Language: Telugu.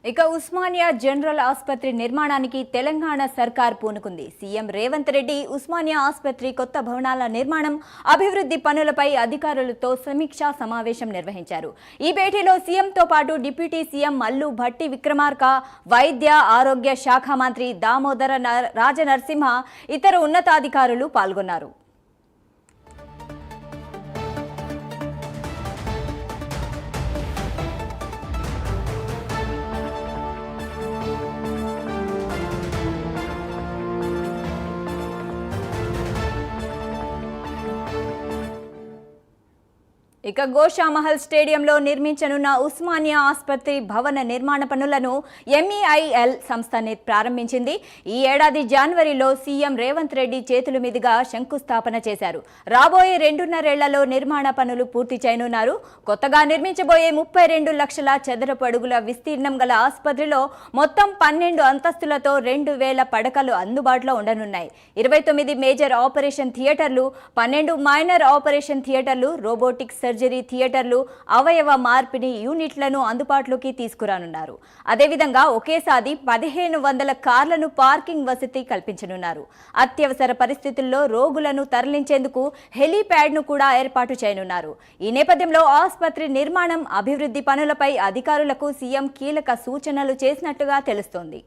ఇక ఉస్మానియా జనరల్ ఆసుపత్రి నిర్మాణానికి తెలంగాణ సర్కార్ పూనుకుంది. సీఎం రేవంత్ రెడ్డి ఉస్మానియా ఆసుపత్రి కొత్త భవనాల నిర్మాణం, అభివృద్ధి పనులపై అధికారులతో సమీక్షా సమావేశం నిర్వహించారు. ఈ భేటీలో సీఎంతో పాటు డిప్యూటీ సీఎం మల్లు భట్టి విక్రమార్క, వైద్య ఆరోగ్య శాఖ మంత్రి దామోదర రాజనరసింహ, ఇతర ఉన్నతాధికారులు పాల్గొన్నారు. ఇక గోషామహల్ స్టేడియంలో నిర్మించనున్న ఉస్మానియా ఆసుపత్రి భవన నిర్మాణ పనులను ఎంఈఐఎల్ సంస్థ ప్రారంభించింది. ఈ ఏడాది జనవరిలో సీఎం రేవంత్ రెడ్డి చేతుల మీదుగా శంకుస్థాపన చేశారు. రాబోయే 2.5 ఏళ్లలో నిర్మాణ పనులు పూర్తి చేయనున్నారు. కొత్తగా నిర్మించబోయే 32 లక్షల చదరపు అడుగుల విస్తీర్ణం గల ఆసుపత్రిలో మొత్తం 12 అంతస్తులతో 2000 పడకలు అందుబాటులో ఉండనున్నాయి. 29 మేజర్ ఆపరేషన్ థియేటర్లు, 12 మైనర్ ఆపరేషన్ థియేటర్లు, రోబోటిక్స్ సర్జరీ థియేటర్లు, అవయవ మార్పిడి యూనిట్లను అందుబాటులోకి తీసుకురానున్నారు. అదేవిధంగా ఒకేసారి 1500 కార్లను పార్కింగ్ వసతి కల్పించనున్నారు. అత్యవసర పరిస్థితుల్లో రోగులను తరలించేందుకు హెలీప్యాడ్ను కూడా ఏర్పాటు చేయనున్నారు. ఈ నేపథ్యంలో ఆసుపత్రి నిర్మాణం, అభివృద్ధి పనులపై అధికారులకు సీఎం కీలక సూచనలు చేసినట్టుగా తెలుస్తోంది.